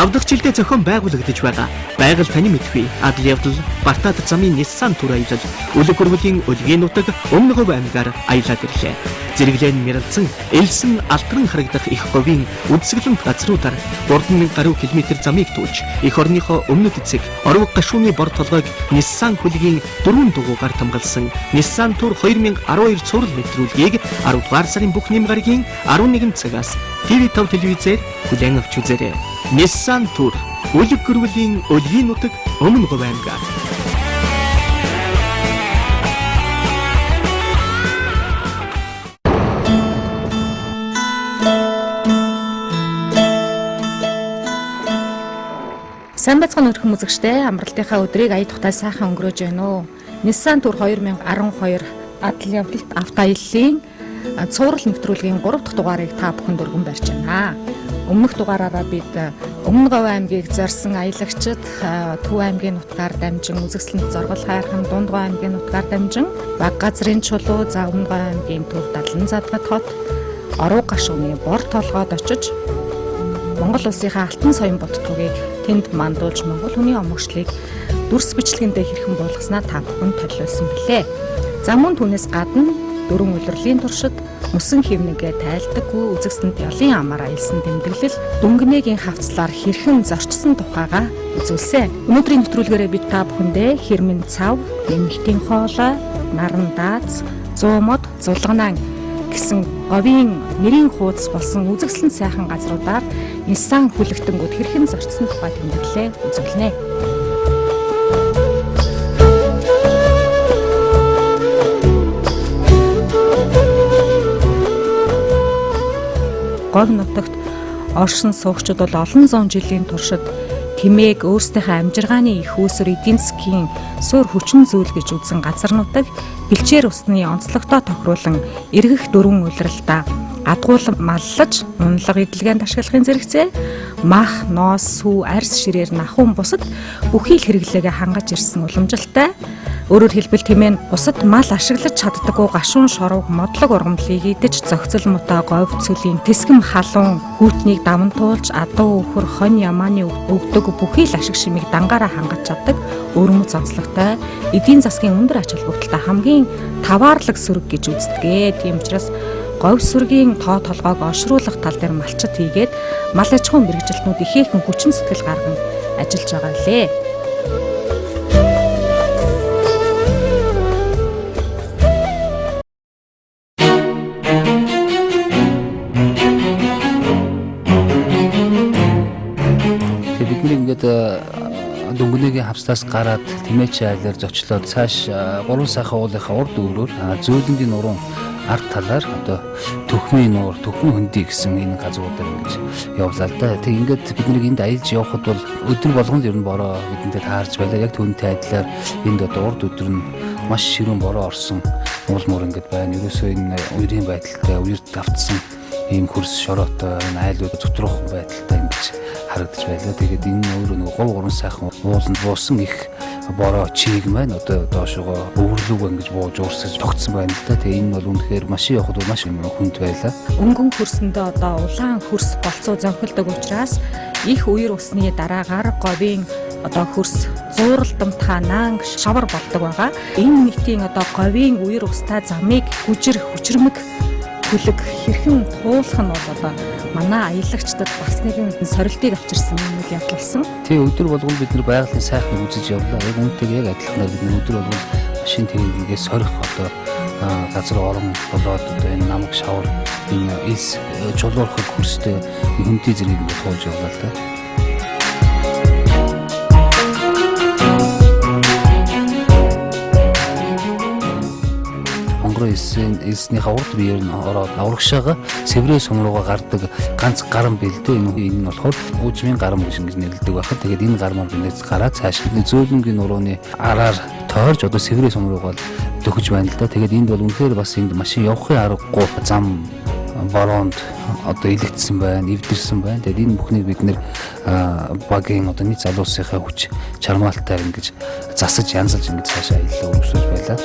Авдаг жилдээ зохион байгуулагдаж байгаа. Байгаль таны мэдгүй. Адал явдал Бартад замын Nissan Tour аялал үлэг хөрвөлийн өлгийн нутаг Өмнө Говь аймгаар аялаад ирлээ. Зэрэглэн мэрэлцэн элсэн алтран харагдах их говийн үдсгэлэнт газруудаар 3000 гаруй километр замыг туулж эх орныхоо өмнөд эцэг Орвог гашууны бор толгойг Nissan хүлгийн 4 дугуйгаар хамгаалсан Nissan Tour 2012 цуврал нэвтрүүлгийг 10 дугаар сарын бүх нэм гарагийн 11 цагаас TV5 телевизээр хүлээн авч үзээрэй. Nissan Tour үлэг хөрвөлийн өлгийн нутаг Өмнө Говь аймгаар. Сайн бацхан өрхөн үзэгчтэй амралтынхаа өдрийг ая тухтай сайхан өнгөрөөж байна уу. Nissan Tour 2012 адал явдалт автоаяллаа цуврал нэвтрүүлгийн 3 дахь дугаарыг та бүхэнд өргөн барьж байна. Өмнөх дугаараараа бид Өмнө Говь аймгийг зорьсон аялагчид Төв аймгийн нутгаар дамжин үзэсгэлэнт зоргол хайрхан Дунд Говь аймгийн нутгаар дамжин Баг газрын чулуу за Өмнө Говь аймгийн Төв Дадлан задгад хот Орвог гашууны бор толгойд очиж Монгол улсынхаа алтан соён бодтгогийг тэнд мандуулж Монгол хүний омогшлыг дүрс бичлэгэндээ хэрхэн буулгаснаа та бүхэнд төлөвлөсөн билээ. За мөн түүнээс гадна дөрвөн улирлын туршид мөсөн хивнэгээ тайлдаггүй үзэгсэнд ялын амаар аялсан тэмдэглэл дүнгэнэгийн хавцлаар хэрхэн зорчсон тухайга үзүүлсэн. Өнөөдрийн нэвтрүүлгээрээ бид та бүхэндээ хэрмэн цав, нэмэгтийн хоолой, наран дааз, зуумод, зулганаа гэсэн говийн нэрийн хуудас болсон үзэгсэлэн сайхан газруудаар Nissan хүлэгтэнгүүд хэрхэн зорчсон тухай тэмдэглэлээ үзүүлнэ. Говь нутагт оршин суугчид бол олон зуун жилийн туршид тэмээг өөрсдийнхөө амжиргааны их үүсвэр эдийн засгийн суурь хүчин зүйл гэж үзсэн газарнуудыг бэлчээр усны онцлогтой тохируулан эргэх дөрвөн улиралдаа адгуулан маллаж унлага эдлгээнд ашиглахын зэрэгцээ мах, ноос, сүү, арьс ширээр нахуун бусад бүхий л хэрэглээгээ хангаж ирсэн уламжилтай. Өөрөөр хэлбэл тэмээн бусад мал ашиглаж чаддаггүй гашуун шорог модлог ургамлыг идэж зохицол мутай говь цөлийн тэсгэм халуун хүүтнийг даван туулж адуу өхөр хонь ямааны өгдөг бүхий л ашиг шимийг дангаараа хангаж чаддаг өрмөц онцлогтой эдийн засгийн өндөр ач холбогдолтой хамгийн таваарлаг сүрэг гэж үздэг. Тийм учраас говь сүргийн тоо толгойг олшруулах тал дээр малчит хийгээд мал аж ахуйн мэргэжилтнүүд ихээхэн хүчин сэтгэл гарган ажиллаж байгаа лээ. Дүнгэнэгийн хавцлаас гараад Тэмээч айлаар зочлоод цааш 3 сайхан уулынхаа урд өөрөөр зөөлөнгийн нуруун ард талаар одоо Төхмийн нуур, Төхмийн хөндөй гэсэн энэ газруудаар ингэж явлаа л да. Тэг ингээд бид нэг энд аялж явхад бол өдөр болгонд ер нь бороо бидэнтэй таарч байлаа. Яг түүнтэй адилаар энд одоо урд өдөр нь маш ширүүн бороо орсон уул муур ингээд байна. Ерөөсөө энэ үерийн байдалтай, үерт давтсан ийм хөрс шороотой айлууд зүтруухан байдалтай ингэж харагдаж байлаа. Тэгээд энэ өөрөө нэг 3 сайхан ууланд буусан их бороо чийг маань одоо доошогоо өвөрлөг ингэж бууж уурсаж тогтсон байна л да. Тэгээ энэ бол үнэхээр машин явахд маш хүнд байлаа. Өнгөн хөрсөндөө одоо улаан хөрс болцоо зонхилдог учраас их үер усны дараагаар говийн одоо хөрс зууралдамтаа наанг шавар болдог байгаа. Энэ нийтийн одоо говийн үер устай замыг хүчрмэг хүлэг хэрхэн туулах нь бол одоо манай аялагчдад бас нэгэн сорилтыг авчирсан юм уу явуулсан. Тий өдөр болгон бид нар байгалийн сайхныг үзэж явлаа. Яг үнтэйг яг адилхан бид нар өдөр болгон машин тэрийгээ сорих одоо газар орон болоод одоо энэ намаг шавар энэ эс чулуурхаг хөрстэй хөндөй зэргийг ингээд туулж явлаа л да. Эснийхээ урд биеэр нь ороод аврагшаага Сэврээ сум руугаа гардаг ганц гарам бэлдээ. Энэ нь болохоор уужмын гарам гэж ингэж нэрлэдэг байхад тэгээд энэ гармаар binээс гараад цааш зөөлөнгийн нурууны араар тойрж одоо Сэврээ сум руугаа төгөж байна л да. Тэгээд энд бол үнэхээр бас энд машин явахын аргагүй зам бороонд одоо илэгдсэн байна, эвдэрсэн байна. Тэгээд энэ бүхнийг бид нэр багийн одоо нийт залуусынхаа хүч чармаалтаар ингэж засаж янзалж ингэж цаашаа аяллаа өргөжлөж байлаа.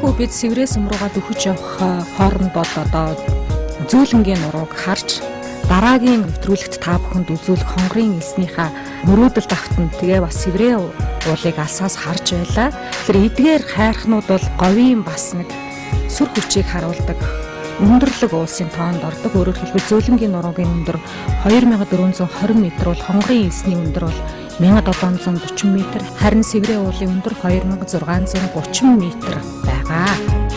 Иймэрхүү бид Сэврээ сум руугаа дөхөж явах хооронд бол одоо зөөлөнгийн нурууг харж дараагийн нэвтрүүлэгт та бүхэнд үзүүлэх хонгорын элснийхаа мөрөөдөл давтан тэгээ бас Сэврээ уулыг алсаас харж байлаа. Тэр эдгээр хайрхнууд бол говийн бас нэг сүр хүчийг харуулдаг өндөрлөг уулсын тоонд ордог. Өөрөөр хэлбэл зөөлөнгийн нуруугийн өндөр 2420 м бол хонгорын элсний өндөр бол 1740 м, харин Сэврээ уулын өндөр 2630 м байгаа.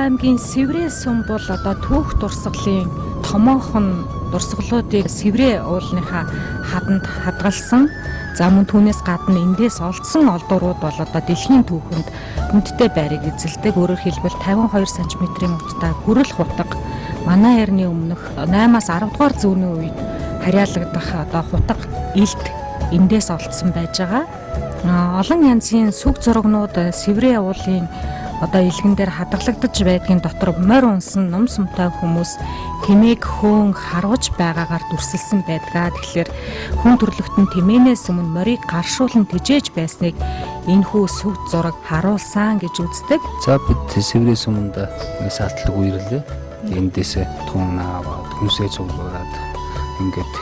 Аймгийн Сэврээ сум бол одоо түүх дурсгалын томоохон дурсгалуудыг Сэврээ уулныхаа хаданд хадгалсан. За мөн түүнээс гадна эндээс олдсон олдуурууд бол одоо дэлхийн түүхэнд хүндтэй байрыг эзэлдэг. Өөрөөр хэлбэл 52 см-ийн уттай хүрэл хутга манай эртний өмнөх 8-аас 10 дугаар зууны үед харьяалагдах одоо хутга илт эндээс олдсон байж байгаа. Олон янзын сүг зурагнууд Сэврээ уулын одоо илгэн дээр хадгалагдаж байдгийн дотор морь унсан ном сумтай хүмүүс тэмээг хөөн харуулж байгаагаар дүрсэлсэн байдгаа. Тэгэхээр хүн төрлөختн тэмээнээс өмнө морийг гаршуулан тэжээж байсныг энэхүү сүг зураг харуулсан гэж үздэг. За бид Сэврээ суманд саалтлаг үерлээ. Эндээс тун аваад хүнсээ цуглуулад ингээд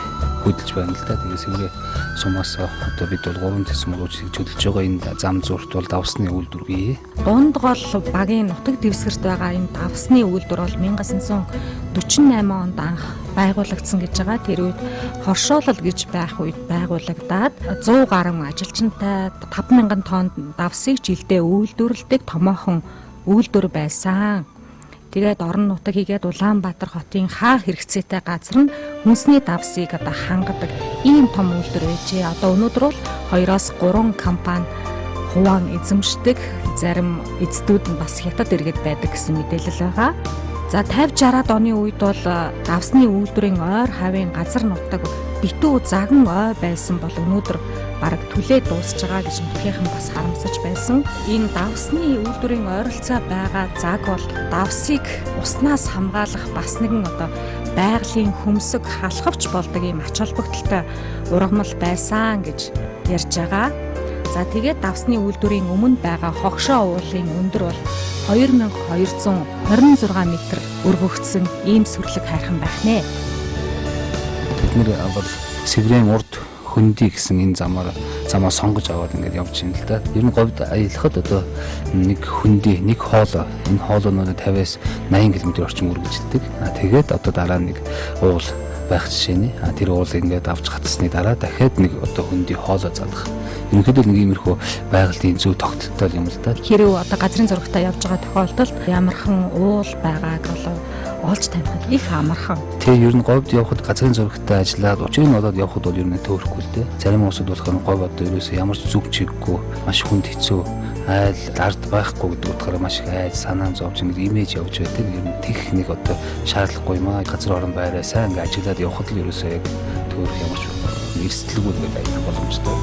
хөдөлж байна л да. Тэгээ Сэврээ сумаас одоо бид бол 3 тэсэм рүү чөлж байгаа энэ зам зурт бол давсны үйлдвэр бий. Дунд гол багийн нутаг дэвсгэрт байгаа энэ давсны үйлдвэр бол 1948 онд анх байгуулагдсан гэж байгаа. Тэр үед хоршоолол гэж байх үед байгуулагдаад 100 гаруй ажилчинтай 5000 тонн давсыг жилдээ үйлдвэрлэдэг томоохон үйлдвэр байсан. Тэгээд орон нутаг хийгээд Улаанбаатар хотын хаа хэрэгцээтэй газар нь хүнсний давсыг одоо хангадаг ийм том үйлдвэр байжээ. Одоо өнөөдөр бол 2-3 компани хуваан эзэмшдэг, зарим эцдүүд нь бас хятад иргэд байдаг гэсэн мэдээлэл байгаа. За 50-60-аад оны үед бол давсны үйлдвэрийн ойр хавийн газар нутаг битүү заган ой байсан бол өнөөдөр бараг түлээ дуусж байгаа гэж түүхийнхэн бас харамсаж байсан. Энэ давсны үйлдвэрийн ойролцоо байгаа заг бол давсыг уснаас хамгаалах бас нэгэн одоо байгалийн хөмсөг халахвч болдог ийм ач холбогдолтой ургамал байсан гэж ярьж байгаа. За тэгээд давсны үйлдвэрийн өмнө байгаа хогшоо уулын өндөр бол 2226 м өргөгдсөн ийм сүрлэг хайрхан байх нэ. Бид нэр бол Сэврийн урд хөндөй гэсэн энэ замаа сонгож аваад ингээд явж байна л да. Ер нь говьд аялахад одоо нэг хөндөй, нэг хоолой, энэ хоолойнууд 50-аас 80 км орчим үргэлжилдэг. Тэгээд одоо дараа нэг уул байх жишээний. Тэр уул ингээд авч гацсны дараа дахиад нэг одоо хөндөй хоолой залах. Ерөнхийдөө нэг иймэрхүү байгалийн зөв тогтолтой юм л да. Хэрэв одоо газрын зурагтаа явж байгаа тохиолдолд ямархан уул байгааг бол олж тавих нь их амархан. Тэг ер нь говьд явхад газрын зурагтай ажиллаад учрыг нь болоод явхад бол ер нь төөрөхгүй л дээ. Зарим хүмүүсд болохоор говь одоо ерөөсөө ямар ч зүг чиггүй маш хүнд хэцүү айл ард байхгүй гэдэг утгаараа маш их айл санаан зовж ингэ имиж явж байдаг. Ер нь техник одоо шаардлагагүй юм аа. Газар орон байраа сайн ингэ ажиллаад явхад л ерөөсөө яг төөрөх ямар ч эрсдэлгүй гэдэг аялах боломжтой.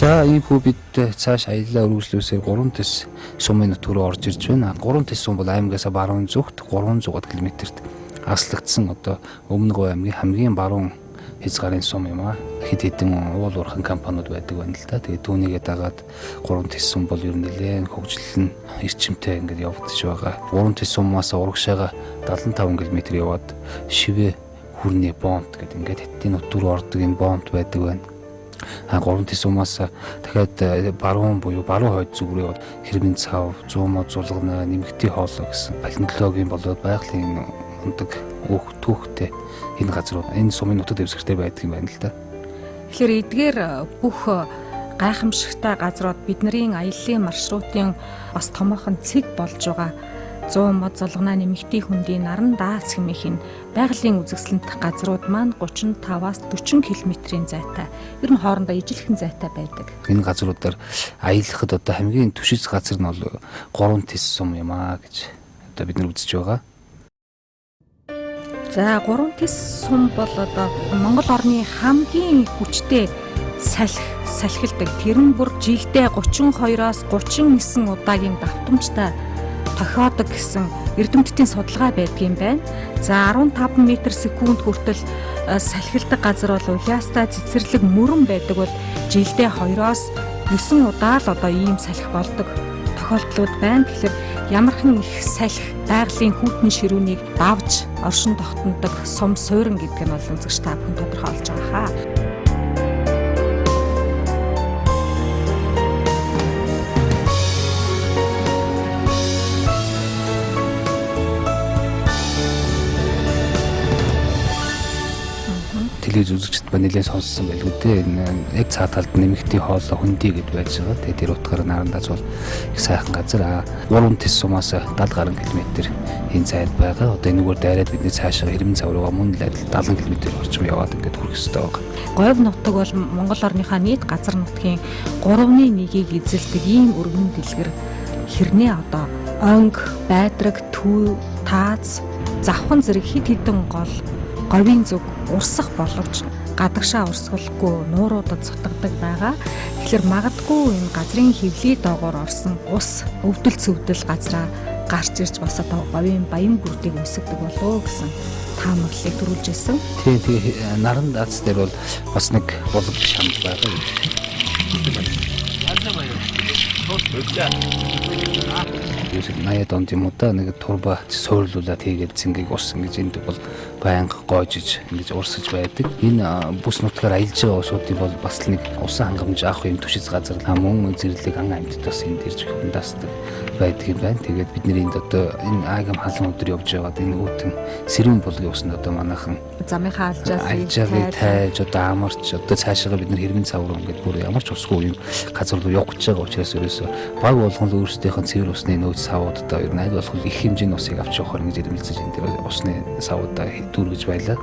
За ийм хүү бид цааш аяллаа үргэлжлүүлсээр 3 тэс сумын нутг руу орж ирж байна. 3 тэс сум бол аймагаас баруун зүгт 300 км-т аслагдсан одоо Өмнө Говь аймгийн хамгийн баруун хязгаарын сум юм аа. Хэд хэдэн уул уурхайн компаниуд байдаг байна л да. Тэгээ түүнийгээ дагаад 3 тэс сум бол ер нь нэлээд хөгжил нь эрчимтэй ингээд явагдаж байгаа. 3 тэс сумаас урагшаага 75 км яваад Шивэ хүрний бомт гэдэг ингээд хэдийн нутг руу ордог юм бомт байдаг байна. 3 тэс сумаас дахиад баруун буюу баруун хойд зүг рүү яваад Хэрмэн цав, Зуумод зулгана, Нэмэгтэй хоолой гэсэн палеонтологийн болоод байгалийн ундаг түүхтэй энэ газрууд энэ сумын нутаг дэвсгэртэй байдаг юм байна л да. Тэгэхээр эдгээр бүх гайхамшигтай газрууд бидний аяллаа маршрутын бас томоохон цэг болж байгаа 100 мод золгоноо нэмэгдийн хөндийн наран даалц хэмээх энэ байгалийн үзэсгэлэнт газрууд маань 35-аас 40 км-ийн зайтай. Ер нь хоорондоо ижилхэн зайтай байдаг. Энэ газруудаар аялахад одоо хамгийн түшиж газар нь бол 3 тис сум юм аа гэж одоо бид нар үзэж байгаа. За 3 тис сум бол одоо Монгол орны хамгийн хүчтэй салхилдаг. Тэр нь бүр жилдээ 32-аас 39 удаагийн давтамжтай тохиодог гэсэн эрдэмтдийн судалгаа байдгийн байна. За 15 м/сек хүртэл салхилдаг газар бол уяастай цэцэрлэг мөрөн байдаг бол жилдээ 2-оос 9 удаа л одоо ийм салхи болдог тохиолдлууд байна. Тэгэхээр ямархан их салхи байгалийн хүйтэн ширүүнийг давж оршин тогтнодог сум суурин гэдэг нь бол үзэгч та бүхэн тодорхойлж байгаа хаа. Телевиз үзэгчд ба нэлээд сонссон байлгүй дээ. Яг цаа талд нэмэгдийн хоолой хөндөй гэд байж байгаа. Тэгээд тэр утгаараа Нарандац бол их сайхан газар. 3 тис сумаас 70 гаруй км энэ зайд байгаа. Одоо энэгээр дайраад бидний цаашаа Хэрмэн цав руугаа мөн л адил 70 км орчим яваад ингээд хүрэх ёстой байгаа. Говь нутаг бол Монгол орныхаа нийт газар нутгийн 3/1-ийг эзэлдэг ийм өргөн дэлгэр хэрнээ одоо онг, байдраг, төв, тааз, завхан зэрэг хид хідэн гол говийн зүг урсах боловч гадагшаа урсгалгүй нууруудад цутгадаг байгаа. Тэгэхээр магадгүй энэ газрын хэвлий доогоор орсон ус өвдөл цөвдөл газраа гарч ирж бас одоо говийн баян бүрдийг үүсгдэг болоо гэсэн таамаглалыг төрүүлж ирсэн. Тэгээ Нарандац дээр бол бас нэг булаг шамд байгаа. Юусэг 80 онд юм уу та нэг турба суурлуулаад хийгээд цэнгийг ус ингэж энд бол байнга гоожиж ингэж урсаж байдаг. Энэ бүс нутгаар аялж байгаа усуудын бол бас нэг усан хангамж авах юм түшиз газар мөн зэрлэг ан амьтад бас энд ирж хөндасдаг байдаг юм байна. Тэгээд бидний энд одоо энэ агам халуун өдөр явж байгаад энэ үүдэн Сэрүүн булгийн усанд одоо манайхан замынхаа алжаалыг тайж одоо амарч одоо цаашаа бид нар Хэрмэн цав руу ингээд бүр ямар ч усгүй юм газар руу явах гэж байгаа учраас ерөөсө баг болгон өөрсдийнх нь цэвэр усны нөөц савуудаа ер нь аль болох их хэмжээний усыг авч явахаар ингэж ирмэлцэж энэ дээр усны савуудаа дүүргэж байлаа.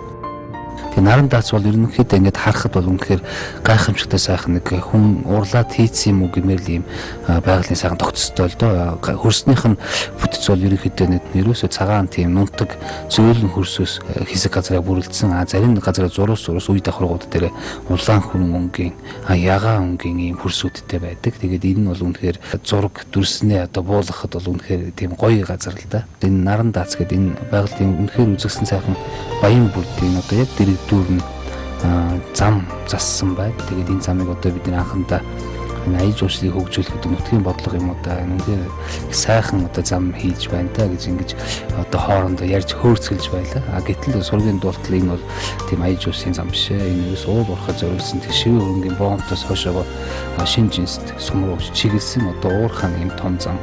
Тэгээ Нарандац бол ерөнхийдөө ингээд харахад бол үнэхээр гайхамшигтай сайхан нэг хүн урлаад хийцсэн юм уу гэмээр л юм байгалийн сайхан тогтцтой л доо. Хөрснийх нь бүтц бол ерөнхийдөө нэг ерөөсөө цагаан тийм нунтаг зөөлөн хөрсөөс хэсэг газраа бүрэлдсэн. Зарим газраа зурус үе давхаргууд дээр улаан хүрэн өнгийн ягаан өнгийн ийм хөрсүүдтэй байдаг. Тэгээд энэ нь бол үнэхээр зураг дүрснээ одоо буулгахад бол үнэхээр тийм гоё газар л да. Энэ Нарандац гэдэг энэ байгалийн үнэхээр үзэгсэн сайхан баян бүрдийн одоо яг дүүрэн зам зассан байна. Тэгээд энэ замыг одоо бид анхандаа энэ аяж уучлалыг хөгжүүлэхэд нутгийн бодлого юм уу да үнэхээр сайхан одоо зам хийж байна та гэж ингэж одоо хоорондоо ярьж хөөрцгөлж байлаа. Гэтэл сургийн дуултал энэ бол тийм аяж уусын зам биш ээ. Энэ юус уул уурхад зориулсан тийм шивээ хөрөнгөний боомтоос хойшоогоо шин жинст сумруулж чиглэсэн одоо уурхаан юм том зам.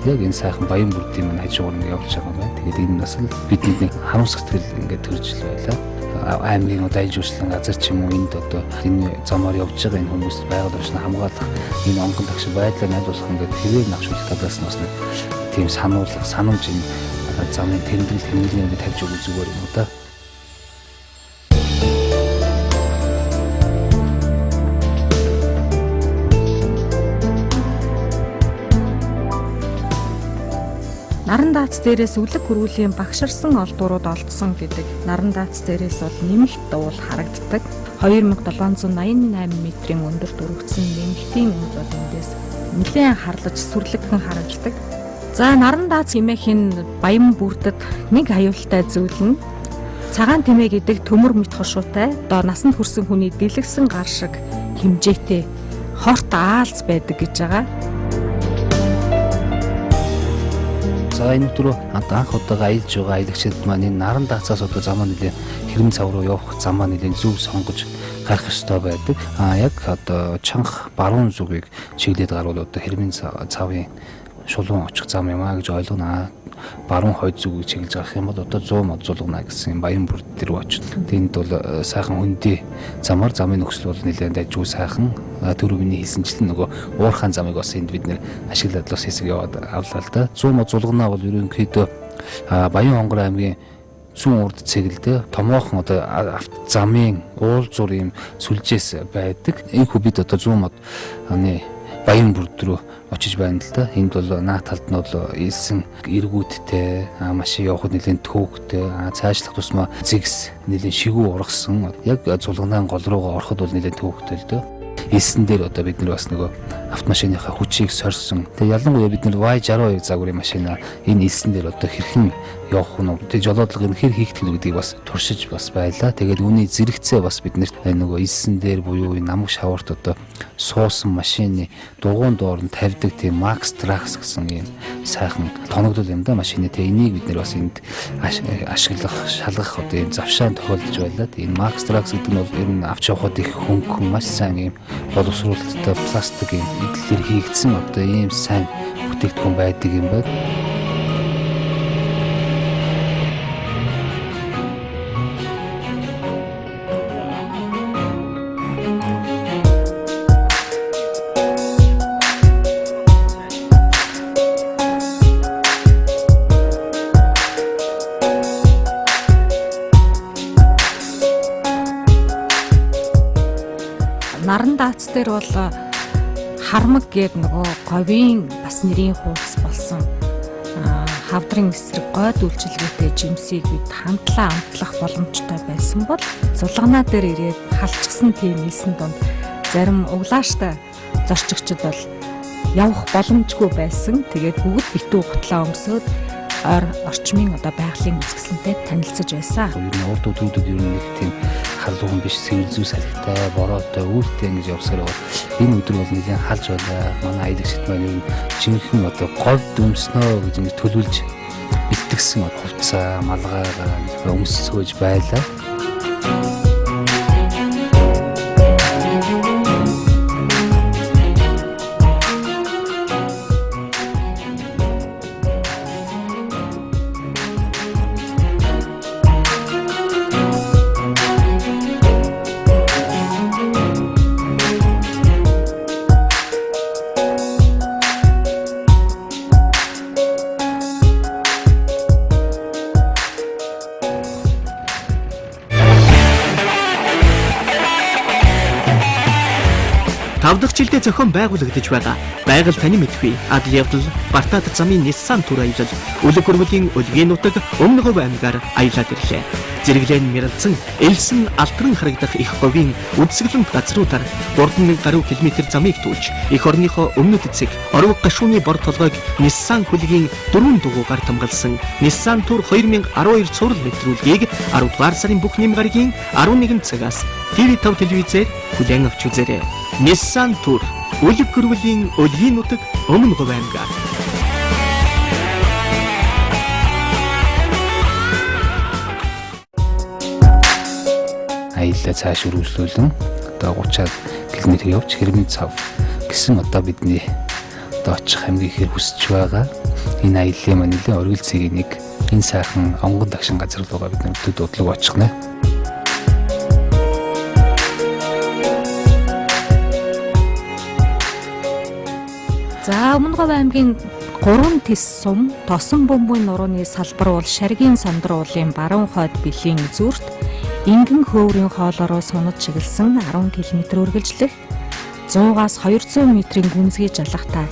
Яг энэ сайхан баян бүрдийн маань хажуугаар ингэ явж байгаа юм байна. Тэгээд энэ бас л бидэнд нэг харамс сэтгэл ингээд төрж л байлаа. Аймгийн удаа ижүүлсэн газар ч юм уу энд одоо энэ замаар явж байгаа энэ хүмүүст байгаль орчныг хамгаалах энэ онгон тагш байдлаар найдварлах ингээд хэвээр навчруулах талаас нь бас нэг тийм сануулга санамж энэ замын тэмдэглэл тэмдэглэлийн үед тавьж өгөх зүгээр юм уу та. Нарандац дээрээс үлэг хөрвүүлийн багшарсан олдуурууд олдсон гэдэг. Нарандац дээрээс бол нэмэлт дуул харагддаг. 2788 метрийн өндөр дөрвөгдсөн нэмэгдийн үнд бол эндээс нэлээд харлаж сүрлэгхэн харагддаг. За Нарандац хэмээх энэ баян бүрдэд нэг аюултай зүйл нь цагаан тэмээ гэдэг төмөр мэт хошуутай одоо насанд хүрсэн хүний дэлгэсэн гар шиг хэмжээтэй хорт аалз байдаг гэж байгаа. За энэ өдрөө анх удаага аялж байгаа аялагчид маань энэ Нарандацаас одоо замаа нэлээд Хэрмэн цав руу явах замаа нэлээд зөв сонгож гарах ёстой байдаг. Яг одоо чанга баруун зүгийг чиглээд гарвал одоо Хэрмэн цавын шулуун очих зам юм аа гэж ойлгоно. Баруун хойд зүгийг чиглэж гарах юм бол одоо 100 мод зулгана гэсэн баян бүрд дээр очно. Тэнд бол сайхан хүндий замаар замын нөхцөл бол нэлээд дайжгүй сайхан. Түрүү миний хэлсэнчлэн нөгөө уурхаан замыг бас энд бид нэр ашиглаад бас хэсэг яваад авлаа л да. 100 мод зулгана бол ерөнхийдөө Баян Хонгор аймгийн зүүн урд цэглэлд томоохон одоо авто замын уулзуур юм сүлжээс байдаг. Энэхүү бид одоо 100 мод баян бүрд рүү очиж байна л да. Энд бол наад талд нь бол элсэн эргүүдтэй машин явахд нэлээд төвөгтэй цаашлах тусмаа зэгс нэлээд шигүү ургасан. Яг зулганаан гол руугаа ороход бол нэлээд төвөгтэй л да. Элсэн дээр одоо бид нар бас нөгөө автомашиныхаа хүчийг сорьсон. Тэгээ ялангуяа бид нар Y62 загварын машина энэ элсэн дээр одоо хэрхэн явах нь тэгээ жолоодлого нь хэр хийгдэх нь гэдгийг бас туршиж бас байлаа. Тэгээд үүний зэрэгцээ бас бид нарт нөгөө элсэн дээр буюу намаг шаварт одоо суусан машины дугуун доор нь тавьдаг тийм Max Trax гэсэн юм сайхан тоногдол юм да машины. Тэгээ энийг бид нар бас энд ашиглах шалгах одоо юм завшаан тохиолдож байлаа. Энэ Max Trax гэдэг нь бол ер нь авч явахад их хөнгөн маш сайн юм боловсруулалттай пластик юм эдлэр хийгдсэн одоо ийм сайн бүтээгдэхүүн байдаг юм байна. Наран дац дээр бол хармаг гэдэг нөгөө говийн бас нэрийн хуудас болсон хавдрын эсрэг гойд үйлчилгээтэй жимсийг бид хамтлаа амтлах боломжтой байсан бол зулганаа дээр ирээд халчсан тийм элсэн донд зарим углааштай зорчигчд бол явах боломжгүй байсан. Тэгээд бүгд битүү хутлаа өмсөөд орчмын одоо байгалийн үзэсгэлэнтэй танилцж байсан. Ер нь урд өдрүүдэд ер нь нэг тийм халуун биш сэвэр зүй салхитай бороотой үүртэй ингэж явсаар байгаа. Энэ өдөр бол нэлээд халж байлаа. Манай аялагчид маань ер нь жинхэнэ одоо гол дүмснөө гэж ингэ төлөвлөж бэлтгэсэн хувцас малгайгаа өмсөж байлаа. Тавдах жилдээ зохион байгуулагдаж байгаа байгаль таны мэдгүй адал явдал Бартад замын Nissan Tour аялал үлэг хөрвөлийн өлгийн нутаг Өмнө Говь аймгаар аялаад ирлээ. Зэрэглэн мэрэлцэн элсэн алтран харагдах их говийн үдсгэлэнт газруудаар 3000 гаруй километр замыг туулж эх орныхоо өмнөд эцэг орвог гашууны бор толгойг Nissan хүлгийн 4 дугуйгаар хамгаалсан Nissan Tour 2012 цуврал нэвтрүүлгийг 10 дугаар сарын бүх нэм гарагийн 11 цагаас TV5 телевизээр хүлээн авч үзээрэй. Nissan Tour үлэг хөрвөлийн өлгийн нутаг Өмнө Говь аймгаар. Аяллаа цааш үргэлжлүүлэн одоо 30 км явж Хэрмэн цав гэсэн одоо бидний одоо очих хамгийн ихэр хүсэж байгаа. Энэ аяллаа маань нэлээд оргил цэгийн нэг энэ сайхан онгон дагшин газар руугаа бид нөтөд дудлаг очих нэ. За Өмнө Говь аймгийн 3 тис сум тосон бөмбөгийн нурууны салбар бол Шаргийн Сандар уулын баруун хойд бэлийн зүрт Ингэн хөврийн хоолороо сунад чиглэсэн 10 км үргэлжлэх 100-аас 200 м-ийн гүнзгий жалгахтай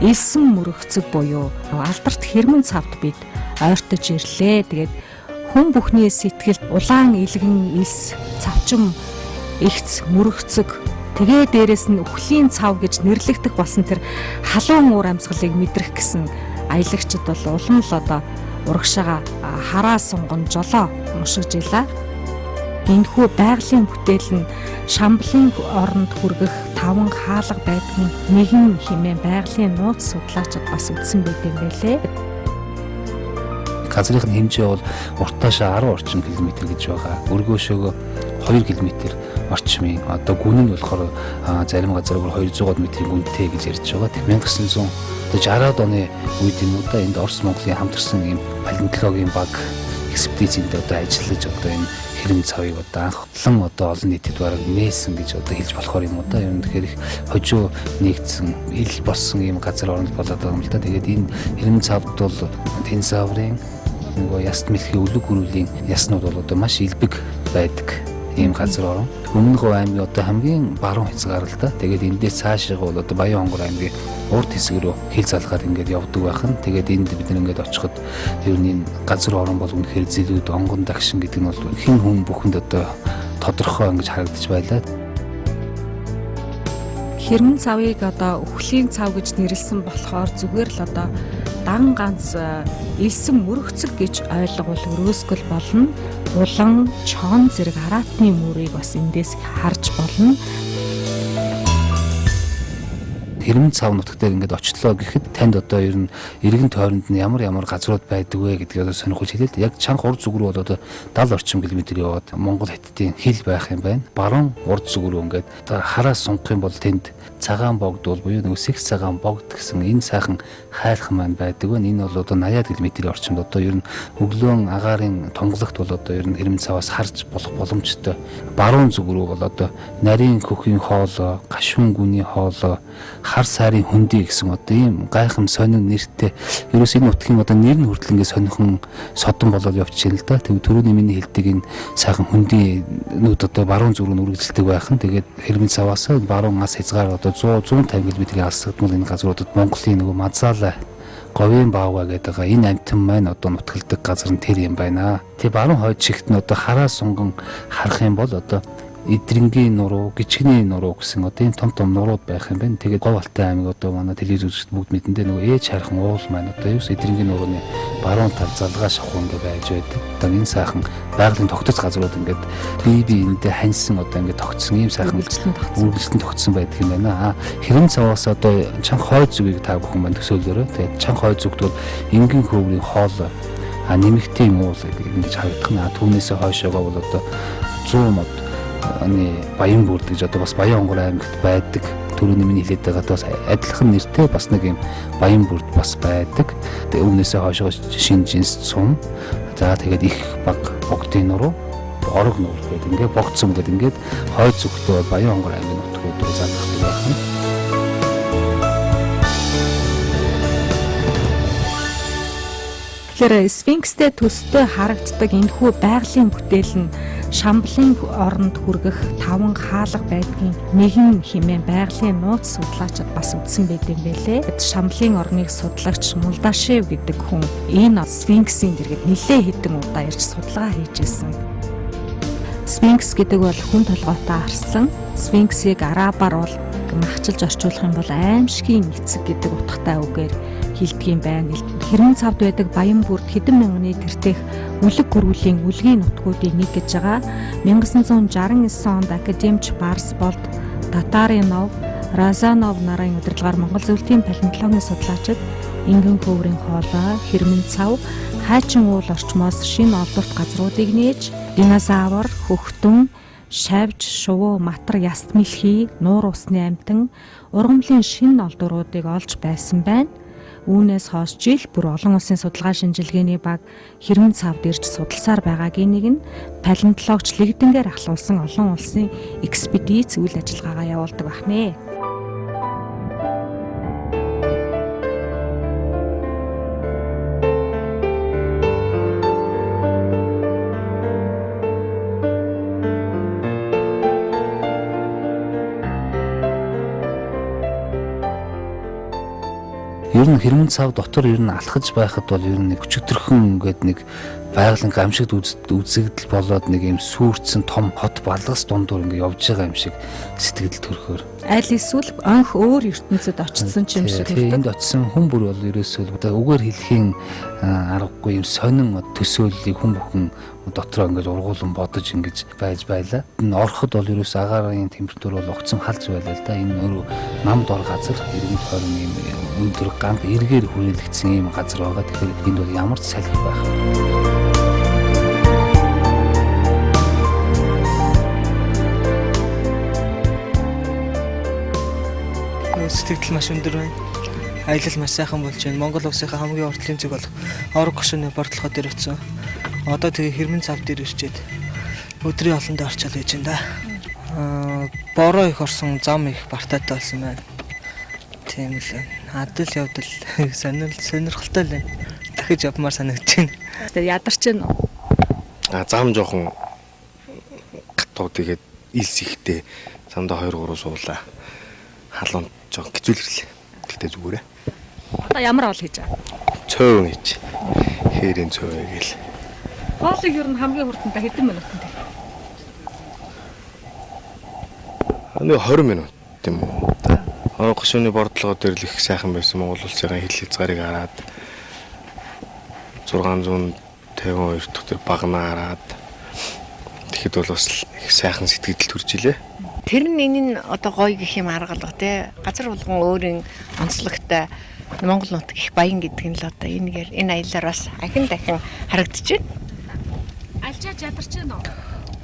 элсэн мөрөгцөг буюу алдарт Хэрмэн цавд бид ойртож ирлээ. Тэгээд хүн бүхний сэтгэлд улаан илгэн элс цавчим ихц мөрөгцөг тэгээ дээрэс нь үхлийн цав гэж нэрлэгдэх болсон тэр халуун уур амьсгалыг мэдрэх гэсэн аялагчид бол улам л одоо урагшаага хараа сунгон жолоо уншиж илаа. Энэхүү байгалийн бүтээл нь Шамблын оронд хүргэх 5 хаалга байдгийн нэгэн хэмээн байгалийн нууц судлаачид бас үтсэн байт юм байлээ. Газрын хэмжээ бол уртаашаа 10 орчим километр гэж байгаа. Өргөөшөөгөө 2 км орчмын одоо гүн нь болохоор зарим газар бүр 200 м-ийн гүнтэй гэж ярьж байгаа. 1900 Одоо 60-аад оны үед юм уу да энд Орос Монголын хамтарсан ийм палеонтологийн баг экспедицэнд одоо ажиллаж одоо энэ хэрэм цавыг одоо анхлан одоо олон нийтэд бараг нээсэн гэж одоо хэлж болохоор юм уу да. Ер нь тэгэхээр их хожуу нэгдсэн ил болсон ийм газар орнд болоод байгаа юм л да. Тэгээд энэ хэрэм цавд бол динозаврын нөгөө яст мэлхийн өлөг хөрвлийн яснууд бол одоо маш илбэг байдаг ийм газар орон. Өмнөг аймгийн одоо хамгийн баруун хэсгаар л да. Тэгээд эндээс цаашаа бол одоо Баян хонгор аймгийн урд хэсэг рүү хил залгаад ингээд явдаг байхын. Тэгээд энд бид нэг ингээд очиход ер нь энэ газар орон бол үнэхээр зэлүүд онгон дагшин гэдэг нь бол хэн хүн бүхэнд одоо тодорхой ингэж харагдаж байлаа. Хэрэм цавыг одоо өвхлийн цав гэж нэрлсэн болохоор зүгээр л одоо дан ганц элсэн мөрөгцөг гэж ойлгол өрөөсгөл болно. Улан, чон зэрэг араатны мөрийг бас эндээс харж болно. Хэрэм цав нутаг дээр ингээд очлоо гэхэд танд одоо ер нь эргэн тойронд нь ямар газрууд байдаг вэ гэдгийг одоо сонирхож хэлээд яг чанга урд зүг рүү бол одоо 70 орчим км яваад Монгол Хятадын хил байх юм байна. Баруун урд зүг рүү ингээд одоо хараас сунгах юм бол тэнд цагаан богд бол буюу нөгөө секс цагаан богд гэсэн энэ сайхан хайлхан маань байдаг байна. Энэ бол одоо 80 км орчимд одоо ер нь өглөөн агаарын тунгалагт бол одоо ер нь хэрэм цаваас харж болох боломжтой. Баруун зүг рүү бол одоо нарийн көхийн хоолой, гашуун гүний хоолой, хар сарын хөндөй гэсэн одоо ийм гайхам сонин нэртэй ерөөс энэ нутгийн одоо нэр нь хүртэл ингээд сонихон содон болоод явчихжээ л да. Тэг түрүүний миний хэлдэг энэ сайхан хөндөй нүд одоо баруун зүг рүү үргэлжилдэг байхын. Тэгээд хэрэм цаваас баруун ас хязгаар одоо 150 км-ийн алсгадмал энэ газруудад Монголын нөгөө Мазаалай говийн баавга гэдэг энэ амтан маань одоо нутгалдаг газар нь тэр юм байна. Тэг баруун хойд чигт нь одоо хараа сунган харах юм бол одоо эдрэнгийн нуруу, гिचгний нуруу гэсэн одоо энэ том нурууд байх юм байна. Тэгээд Говь Алтай аймаг одоо манай телевиз үзэгчд бүгд мэдэндээ нөгөө ээж хархан уул маань одоо юу эдрэнгийн нурууны баруун тал залгаа шахуу ингээ байж байдаг. Одоо энэ сайхан байгалийн тогтц газрууд ингээд бие эндээ ханьсан одоо ингээ тогтсон ийм сайхан үргэлжлэн тогтсон байдаг юм байна. Хэрэм цаваас одоо чанга хойд зүгийг та бүхэн маань төсөөлөөрэй. Тэгээд чанга хойд зүгт бол энгийн хөврийн хоолой нэмэгтэй юм уу ингэж харагдах нь. Түүнээсээ хойшоогоо бол одоо 100 мод Баян бүрд гэж одоо бас Баян хонгор аймагт байдаг. Түрүүний миний хэлээд байгаад бас адилхан нэртэй бас нэг юм Баян бүрд бас байдаг. Тэгээ өмнөөсөө хойшоо шинэ жинс цум. За тэгээд их баг богдын нуруу, орог нуруу гэдэг ингээд богцсон гэдэг ингээд хойд зүгтээ Баян хонгор аймгийн нутгууд руу залгахдаг байна. Тэгэхээр сфинкстэй төстэй харагддаг энэхүү байгалийн бүтээл нь Шамблын оронд хүргэх 5 хаалга байдгийн нэгэн хэмээн байгалийн нууц судлаачид бас үзсэн байт юм бэлээ. Шамблын орныг судлагч Мулдашев гэдэг хүн энэ сфинксийн дэргэд нэлээд хэдэн удаа ирж судалгаа хийжсэн. Сфинкс гэдэг бол хүн толгойтой арслан. Сфинксийг арабаар бол махчилж орчуулах юм бол аимшигын эцэг гэдэг утгатай үгээр хэлдэг юм байна. Хэрэм цавд байдаг Баян бүрд хэдэн мянганы тэртех үлэг гөрвөлийн үлгийн нутгуудыг нэг гэж байгаа. 1969 онд академич Барсболд, Татаринов, Разанов нарын удирдлагаар Монгол зөвлөлийн палеонтологийн судлаачид энгийн хөврийн хоолой, хэрэм цав, хайчин уул орчмоос шинэ олдорт газруудыг нээж динозавр, хөхтөн, шавж, шувуу, матар, яст мэлхий, нуур усны амтан, ургамлын шинэ олдоруудыг олж байсан байна. Үүнээс хойш жил бүр олон улсын судалгаа шинжилгээний баг хэрэм цавд ирж судалсаар байгаагийн нэг нь палеонтологч лэгдэнгээр ахлуулсан олон улсын экспедиц үйл ажиллагаагаа явуулдаг байна. Ер нь хэрэм цав дотор ер нь алхаж байхад бол ер нь өчигдөрхөн гэдэг нэг байгалийн гамшигт үзэгдэл болоод нэг юм сүрцэн том хот балгас дундуур ингээ явж байгаа юм шиг сэтгэл төрхөөр. Аль эсвэл анх өөр ертөнцид очсон ч юм шиг тийм. Энд очисон хүн бүр бол ерөөсөө үгээр хэлхийн аргагүй юм сонин төсөөллийг хүн бүхэн дотроо ингээд ургуулсан бодож ингэж байж байлаа. Энэ ороход бол ерөөсөө агаарын температур бол огцом халж байлаа л да. Энэ өөрөө нам дор газар иргэн тойрон юм өндөр ганц эргээр хүрээлэгдсэн юм газар байгаа. Тэгэхээр энд бол ямар ч салхи байх. Сэтгэл маш өндөр байна. аялал маш сайхан болж байна. Монгол улсынхаа хамгийн уртлын зүг болох Орог гашууны бордлогоо дээр очив. Одоо тэгээ Хэрмэн цав дээр ирчээд өдрийн олондоо орчаал байж байна да. Бороо их орсон, зам их бартаатай болсон байна. Тийм л байна. Адал явдал сонирхолтой л байна. Дахиж явмаар санагдаж байна. Тэгээ ядарч байна уу? Зам жоохон гатуу тэгээд илс ихтэй замдаа 2 3 суулаа. Халуун жоохон хэцүүлэрлээ. Тэгтээ зүгээрээ. Одоо ямар ол хийж байгаа? Цөөн хийж. Хээрийн цөөө гээл. Хоолыг ер нь хамгийн хурдтай хэдэн минутанд? Нэг 20 минут тийм үү. Орог гашууны бордлогоо дээр л их сайхан байсан Монгол улсын хил хязгаарыг хараад 652 дахь тэр багнаа хараад тэгэхэд бол бас их сайхан сэтгэл төрж илээ. Тэр нь энэ одоо гоё гэх юм аргалга те газар болгон өөрийн онцлогтой Монгол нутаг их баян гэдэг нь л одоо энэ аяллаар бас ахин дахин харагдаж байна. Альчаач ядарч байна уу?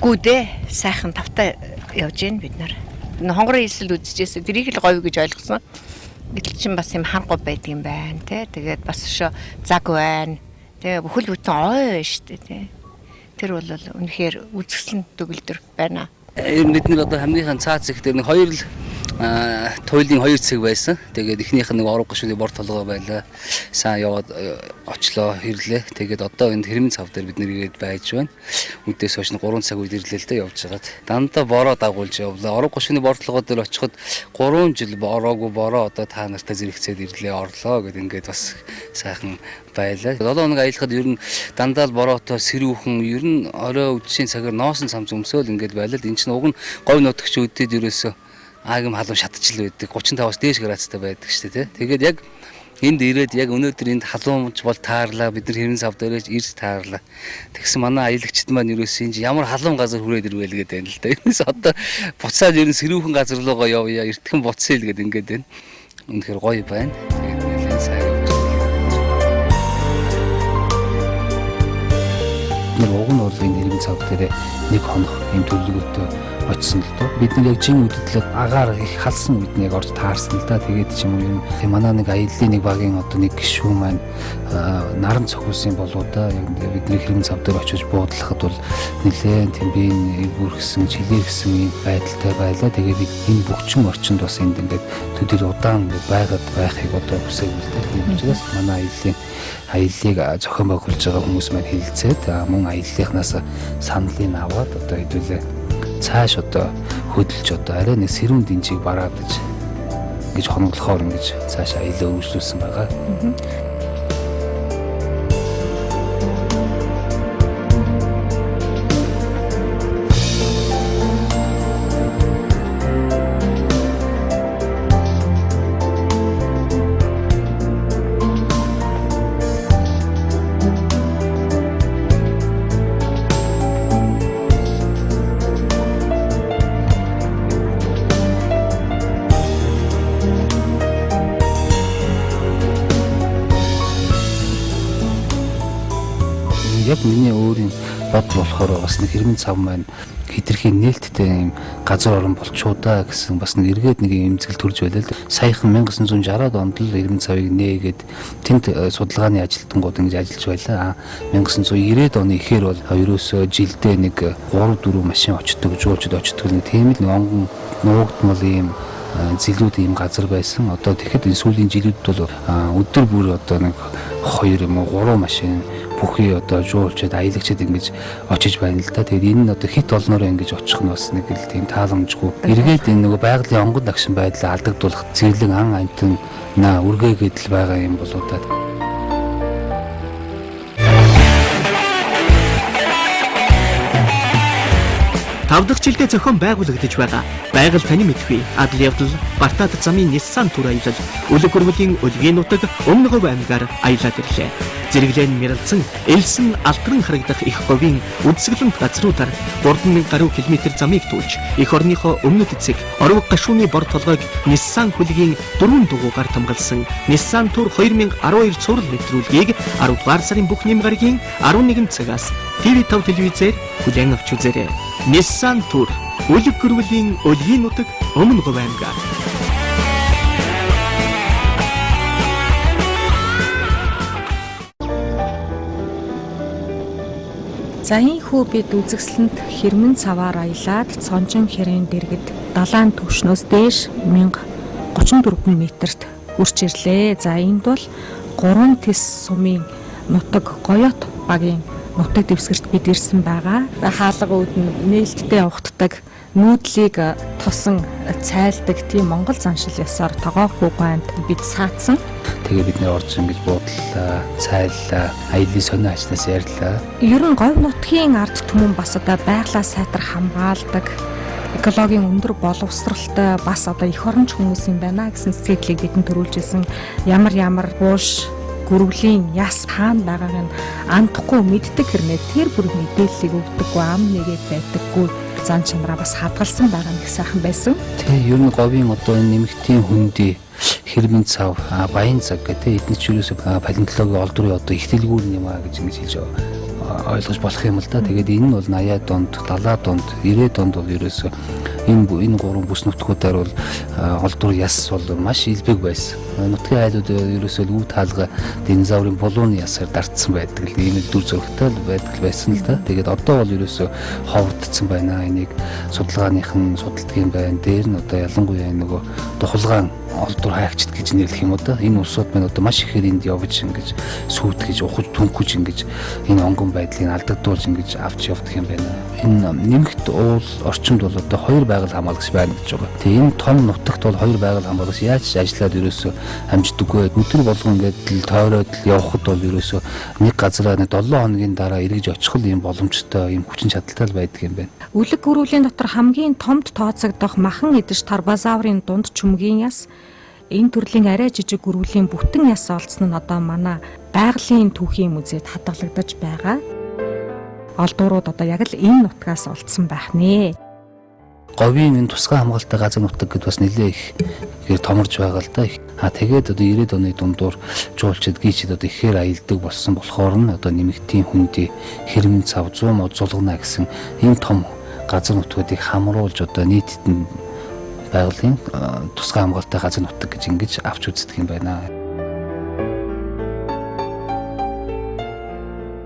Гүү дээ сайхан тавтай явж гин бид нар. Хонгорын эсэл үзчихээс тэрийг л гоё гэж ойлгосон. Гэтэл чин бас юм хангуй байдаг юм байна те. Тэгээд бас өшөө заг байна. Тэгээ бүхэл бүтэн ой шүү дээ те. Тэр бол үнэхээр үзэсгэлэн төгөлдөр байна. Бид нэг одоо хамгийн цаад зэг дээр нэг 2 л туйлын 2 цэг байсан. Тэгээд эхнийх нь нэг Орог гашууны бор толгой байлаа. Сайн яваад очлоо ирлээ. Тэгээд одоо энэ Хэрмэн цав дээр бид нэгээд байж байна. Үдээс хойш 3 цаг үед ирлээ л дээ явж байгаад. Дандаа бороо дагуулж явлаа. Орог гашууны бор толгой дээр очиход 3 жил бороогүй бороо одоо та нартай зэрэгцээд ирлээ орлоо гэд ингээд бас сайхан байлаа. 7 хоног аялахад ер нь дандаа л бороотой сэрүүхэн ер нь орой үдшийн цагаар ноосн самц өмсөөл ингээд байлаа. Энэ чинь уг нь говь нутагч үдэд ерөөсөө агим халуун шатчил байдаг 35-аас дээш градустай байдаг шүү дээ. Тэгээд яг энд ирээд яг өнөөдөр энд халуунч бол таарлаа. Бид нар Хэрмэн цав дээрээс ирж таарлаа. Тэгсэн манай аялагчд маань ерөөсөө энэ ямар халуун газар хүрээд ирвэл гэдэг байна л да. Энэс одоо буцаад ер нь сэрүүхэн газар руугаа явъя. Эртхэн буцъя л гэдэг ингээд байна. Үнэхээр гоё байна. Тэгээд нэлээд сайн явж байна. Нэг уг нь бол энэ Хэрмэн цав дээр 1 хоног юм төлөвлөгөөтэй очсон л доо. Бид нар яг жин үдэдлээ агаар их халсан үед нэг орж таарсан л да. Тэгээд ч юм уу юм манай нэг аяллаа нэг багийн одоо нэг гишүүн маань наран цохилсон болоо да. Яг бидний Хэрмэн цав дээр очиж буудлахад бол нэлээд тийм биеийн бүрхсэн, чилээгсэн юм байдалтай байлаа. Тэгээд энэ бүгчин орчинд бас энд ингээд төдийл удаан ингээд байгаад байхыг одоо хүсэв л да. Тийм учраас манай аяллыг зохион байгуулж байгаа хүмүүс маань хэлцээд мөн аяллынхнаас саналыг аваад одоо хэдүүлээ цааш одоо хөдөлж одоо арай нэг сэрүүн дэнжийг бараад гэж хоноглохоор ингэж цааш аялаа өргөжлүүлсэн байгаа. Яг миний өөрийн бодол болохоор бас нэг Хэрмэн цав маань хитрхийн нээлттэй юм газар орон болчуудаа гэсэн бас нэг эргээд нэг эмзэгэл төрж байлаа л. Саяхан 1960-ад онд л Хэрмэн цавыг нээгээд тэнд судалгааны ажилтнууд ингэж ажиллаж байлаа. 1990-ад оны ихээр бол ерөөсөө жилдээ нэг 3-4 машин очдог, жуулчд очдог нэг тийм л онгон нуугдмал юм зилүүд ийм газар байсан. Одоо тэгэхэд энэ сүүлийн жилүүд бол өдөр бүр одоо нэг 2 юм уу 3 машин бүхий одоо жуулчд аялагчд ингэж очиж байна л да. Тэгээд энэ нь одоо хит олноороо ингэж очих нь бас нэг л тийм тааламжгүй. Эргээд энэ нөгөө байгалийн онгод агшин байдлаа алдагдуулах зэрлэг ан амтан үргээгээд л байгаа юм болоо да. Тавдах жилдээ зохион байгуулагдаж байгаа байгаль таны мэдгүй адал явдал Бартаад замын Nissan тур аялал Үлэг гүрвэлийн Өлгийн нутаг Өмнө Говь аймгаар аялаад ирлээ. Зэрэглэн мэрэлцэн элсэн алтран харагдах их говийн үдсгэлэнт газруудаар 3000 гаруй километр замыг туулж эх орныхоо өмнөд эцэг Орог гашууны бор толгойг Nissan хүлгийн 4 дугуйгаар хамгаалсан Nissan тур 2012 цуврал нэвтрүүлгийг 10 дугаар сарын бүх нэм гарагийн 11 цагаас TV5 телевизээр хүлээн авч үзээрэй. Nissan тур Үлэг гүрвэлийн Өлгийн нутаг Өмнө Говь аймгаар За ийхүү бид үзэгсэлэнд хэрмэн цаваар аялаад Цонжин хэрэн дэргэд далайн түвшнөөс дээш 1034 метрт хүрч ирлээ. За энд бол 3 тис сумын нутаг Гоёот багийн нутаг дэвсгэрт бид ирсэн байгаа. Хаалга үүдэн нээлттэй явагддаг, нүүдлийг тосон цайлдаг тийм Монгол заншил ёсоор тогоохгүй ганд бид саацсан. Тэгээ бид нэр орж ингэж буудлаа, цайллаа, аялын сонио ажлаас ярьлаа. Ер нь говь нутгийн ард түмэн бас одоо байгалаа сайтар хамгаалдаг, экологийн өндөр боловсралтай бас одоо эх оронч хүмүүс юм байна гэсэн сэтгэлийг бидэнд төрүүлжсэн. Ямар бууш гүрвлийн яс хаана байгааг нь андахгүй мэддэг хэрнээ тэр бүр мэдээллийг өгдөггүй, ам нэгээд байдаггүй зан чанараа бас хадгалсан байгаа нэг сайхан байсан. Тэгээ ер нь говийн одоо энэ нэмэгтийн хүндий хэрмэн цав, баян цаг гэдэг эдний ч юусоо палеонтологийн олдрын одоо их дэлгүүр юм а гэж ингэж хэлж ойлгож болох юм л да. Тэгээд энэ нь бол 80-аад онд, 70-аад онд, 90-аад онд бол ерөөсөө энэ гурван бүс нутгуудаар бол олдвор яс бол маш илбэг байсан. Нутгийн айлууд ерөөсөө үе таалга динозаврын булууны ясаар дартсан байдаг л ийм л дүр зурагтай байдаг байсан л да. Тэгээд одоо бол ерөөсөө ховдсон байна. Энийг судалгааныхан судалдгийн байна. Дээр нь одоо ялангуяа нөгөө духалгаан олдвор хайгчд гэж нэрлэх юм уу да. Энэ улсууд маань одоо маш ихээр энд явж ингэж сүйтгэж, ухаж, түнхэж ингэж энэ онгон байдлыг алдагдуулж ингэж авч явдаг юм байна. Энэ нэмэгт уул орчинд бол одоо 2 байгаль хамгаалагч байна гэж байгаа. Тэгээ энэ том нутагт бол 2 байгаль хамгаалагч яаж ажиллаад ерөөсөө амждаггүй. Өдөр болгон ингээд л тойроод явхад бол ерөөсөө нэг газараа 7 хоногийн дараа эргэж очих л юм боломжтой, юм хүчин чадалтай л байдаг юм байна. Үлэг гөрүүлийн дотор хамгийн томд тооцогдох махан идэж тарбазаврын дунд чүмгийн яс, энэ төрлийн арай жижиг гөрүүлийн бүтэн яс олцсон нь одоо манай байгалийн түүхийн музейд хадгалагдаж байгаа. Олдуурууд одоо яг л энэ нутгаас олдсон байх нэ. Говийн энэ тусгай хамгаалалттай газар нутаг гэдээ бас нэлээ их ихээр томорж байгаа л да. Тэгээд одоо 90-ад оны дундуур жуулчид гीчид одоо ихээр аялдаг болсон болохоор нь одоо нэмэгтийн хүндий хэрмэн цав 100 мод зулгана гэсэн энэ том газар нутгуудыг хамруулж одоо нийтэд нь байгалийн тусгай хамгаалалттай газар нутаг гэж ингэж авч үздэг юм байна.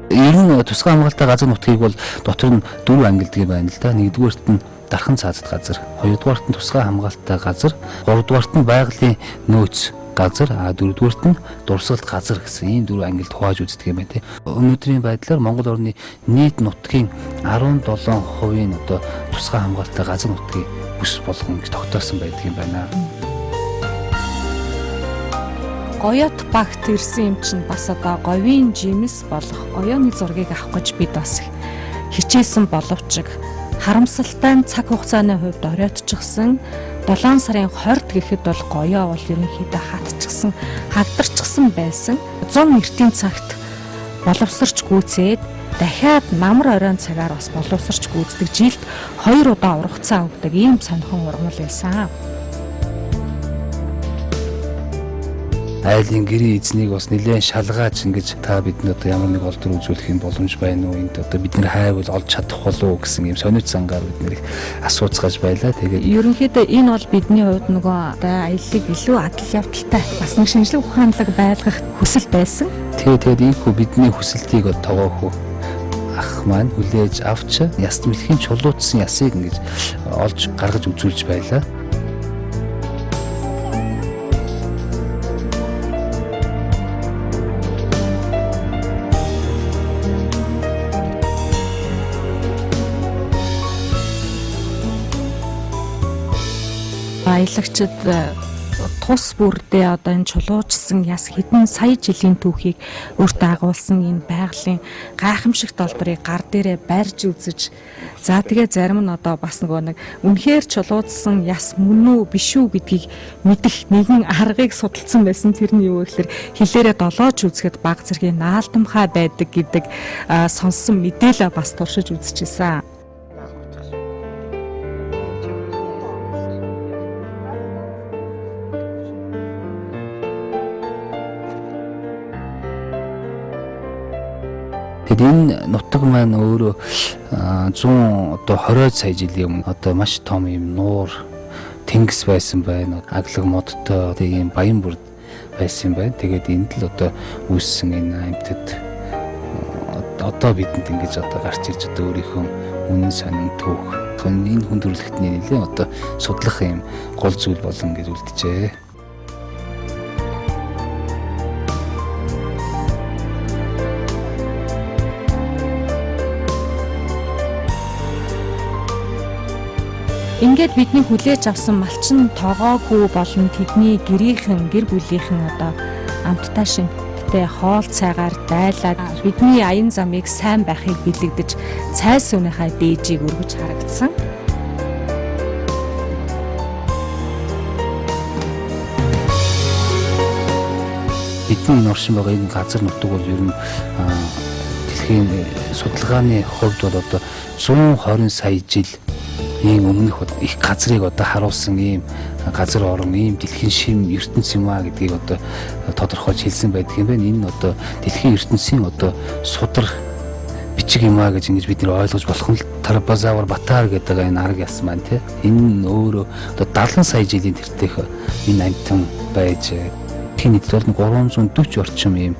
Ер нь тусгай хамгаалалттай газар нутгийг бол дотор нь 4 ангилдаг юм байна л да. Нэгдүгээрт нь дархан цаазд газар, хоёрдугаарт нь тусгай хамгаалалттай газар, гуравдугаарт нь байгалийн нөөц газар, дөрөвдүгээрт нь дурсгалт газар гэсэн ийм 4 ангилд хувааж үздэг юм байна. Өнөөдрийн байдлаар Монгол орны нийт нутгийн 17%-ийн одоо тусгай хамгаалалттай газар нутгийн бүс болгон гэж тогтоосон байдаг юм байна. Гоёот багт ирсэн юм чинь бас одоо говийн жимс болох гоёоны зургийг авах гэж бид бас хичээсэн боловч харамсалтай цаг хугацааны хувьд оройтчихсан 7 сарын 20-д гэхэд бол гоёо бол ерөнхийдөө хатчихсан, хагдарчихсан байсан. 100 эртийн цагт боловсрч гүйцээд дахиад намар оройн цагаар бас боловсрч гүйцдэг жилд 2 удаа ургацаа өгдөг ийм сонирхон ургамал байсан. Айлын гэрийн эзнийг бас нэлээд шалгааж ингэж та бидний одоо ямар нэг олдвор үзүүлэх боломж байна уу? Энд одоо бид нэр хайвал олж чадах болов уу гэсэн юм сониуч зангаар бид нэр асууцгааж байлаа. Тэгээ ерөнхийдөө энэ бол бидний хувьд нөгөө одоо аяллыг илүү адал явдалтай бас нэг шинжлэх ухаанлаг байлгах хүсэл байсан. Тэгээд ийхүү бидний хүсэлтийг бол тоогоохгүй ах маань хүлээж авч яс мэлхийн чулуудсан ясыг ингэж олж гаргаж үзүүлж байлаа. Аялагчид тус бүрдээ одоо энэ чулуужсан яс хэдэн сая жилийн түүхийг өөртөө агуулсан энэ байгалийн гайхамшигт олдрыг гар дээрээ барьж үзэж за тэгээ зарим нь одоо бас нөгөө нэг үнэхээр чулуужсан яс мөн үү биш үү гэдгийг мэдэх нэгэн аргыг судалсан байсан. Тэрний юу гэхээр хилээрээ долоож үзэхэд баг зэргийн наалдамхай байдаг гэдэг сонссон мэдээлэл бас туршиж үзчихсэн. Тэгэд энэ нутаг маань өөрөө 120 сая жилийн өмнө одоо маш том юм нуур тэнгис байсан байна. Аглаг модтой тийм баян бүрд байсан байна. Тэгээд энд л одоо үүссэн энэ амьтад одоо бидэнд ингэж одоо гарч ирж одоо өөрийнхөө үнэн сонин түүх энэ хүн төрөлхтний нэлээ одоо судлах юм гол зүйл болон гэж үлджээ. Ингээд бидний хүлээж авсан малчин тоогоогүй болон тэдний гэрийнхэн гэр бүлийнхэн одоо амттай шинттэй хоол цайгаар дайлаад бидний аян замыг сайн байхыг бэлэгдэж цай сүүнийхээ дээжийг өргөж харагдсан. Бидний оршин байгаа энэ газар нутаг бол ер нь дэлхийн судалгааны хувьд бол одоо 120 сая жил ийм өмнөх их газрыг одоо харуулсан ийм газар орон ийм дэлхийн шим ертөнц юм а гэдгийг одоо тодорхойлж хэлсэн байдаг юм байна. Энэ одоо дэлхийн ертөнцийн одоо судар бичиг юм а гэж ингэж бид нэр ойлгож болох нь Тарбазавар Батар гэдэг энэ арга яс маань тий. Энэ өөрөө одоо 70 сая жилийн тэртех энэ амьтан байж тийм нийтлэл 340 орчим ийм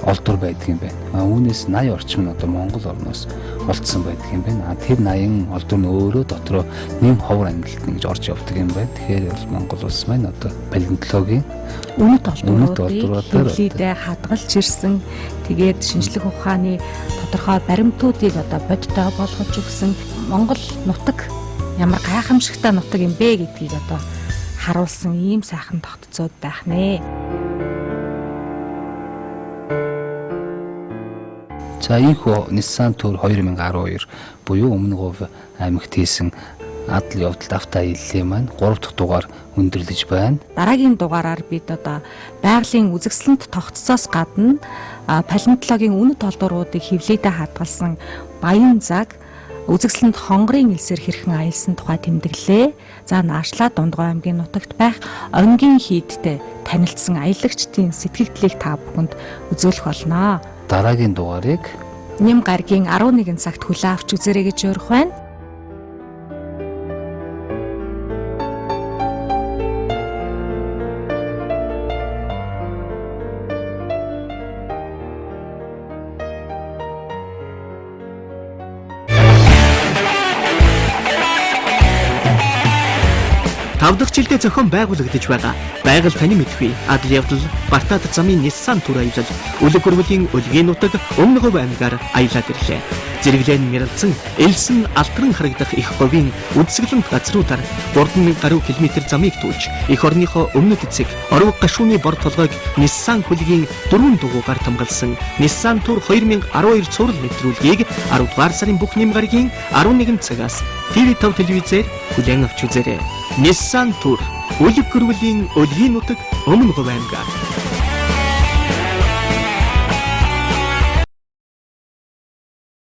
олдвор байдаг юм байна. Үүнээс 80 орчим нь одоо Монгол орноос олдсон байдаг юм байна. Тэр 80 олдвор нь өөрөө дотроо нэм ховор амьдлалт ингэж орж явдаг юм байна. Тэгэхээр бол Монгол улс маань одоо палеонтологийн Үнэт олдвруудыг хэлийдээ хадгалж ирсэн. Тэгээд шинжлэх ухааны тодорхой баримтуудыг одоо бодтой болгож өгсөн. Монгол нутаг ямар гайхамшигтай нутаг юм бэ гэдгийг одоо харуулсан ийм сайхан тогтцоод байх нэ. За ийхүү Nissan Tour 2012 буюу өмнө говь аймагт хийсэн адал явдалт автоаяллаа маань 3 дахь дугаар өндөрлөж байна. Дараагийн дугаараар бид одоо байгалийн үзэсгэлэнт тогтцоос гадна палеонтологийн үнэт олдвруудыг хевлийдээ хадгалсан Баян заг үзэсгэлэнт хонгорын элсээр хэрхэн аялсан тухай тэмдэглэлээ. За наашлаа Дундгой аймгийн нутагт байх онгийн хийдтэй танилцсан аялагчдын сэтгэгдлийг та бүхэнд үзүүлэх болно. Дараагийн дугаарыг Нэм гаргийн 11 цагт хүлээн авч үзээрэй гэж өрөх байна. Тав дахь жилдээ зохион байгуулагдаж байгаа байгаль таны мэдгүй адал явдал Бартад замын Nissan Tour аялал үлэг өргөлийн өлгийн нутаг өмнө говь аймгаар аялаад ирлээ. Зэрэглэн мэрэлцэн элсэн алтран харагдах их говийн үдсгэлэнт газруудаар 3000 гаруй километр замыг туулж эх орныхоо өмнөд эцэг орвог гашууны бор толгойг Nissan хөлгийн 4 дугуугаар хамгаалсан Nissan Tour 2012 цуврал нэвтрүүлгийг 10 дугаар сарын бүх нэм гарагийн 11 цагаас TV5 телевизээр хүлээн авч үзээрэй. Nissan Tour үлэг гөрвөлийн өлгийн нутаг өмнө говь аймгаар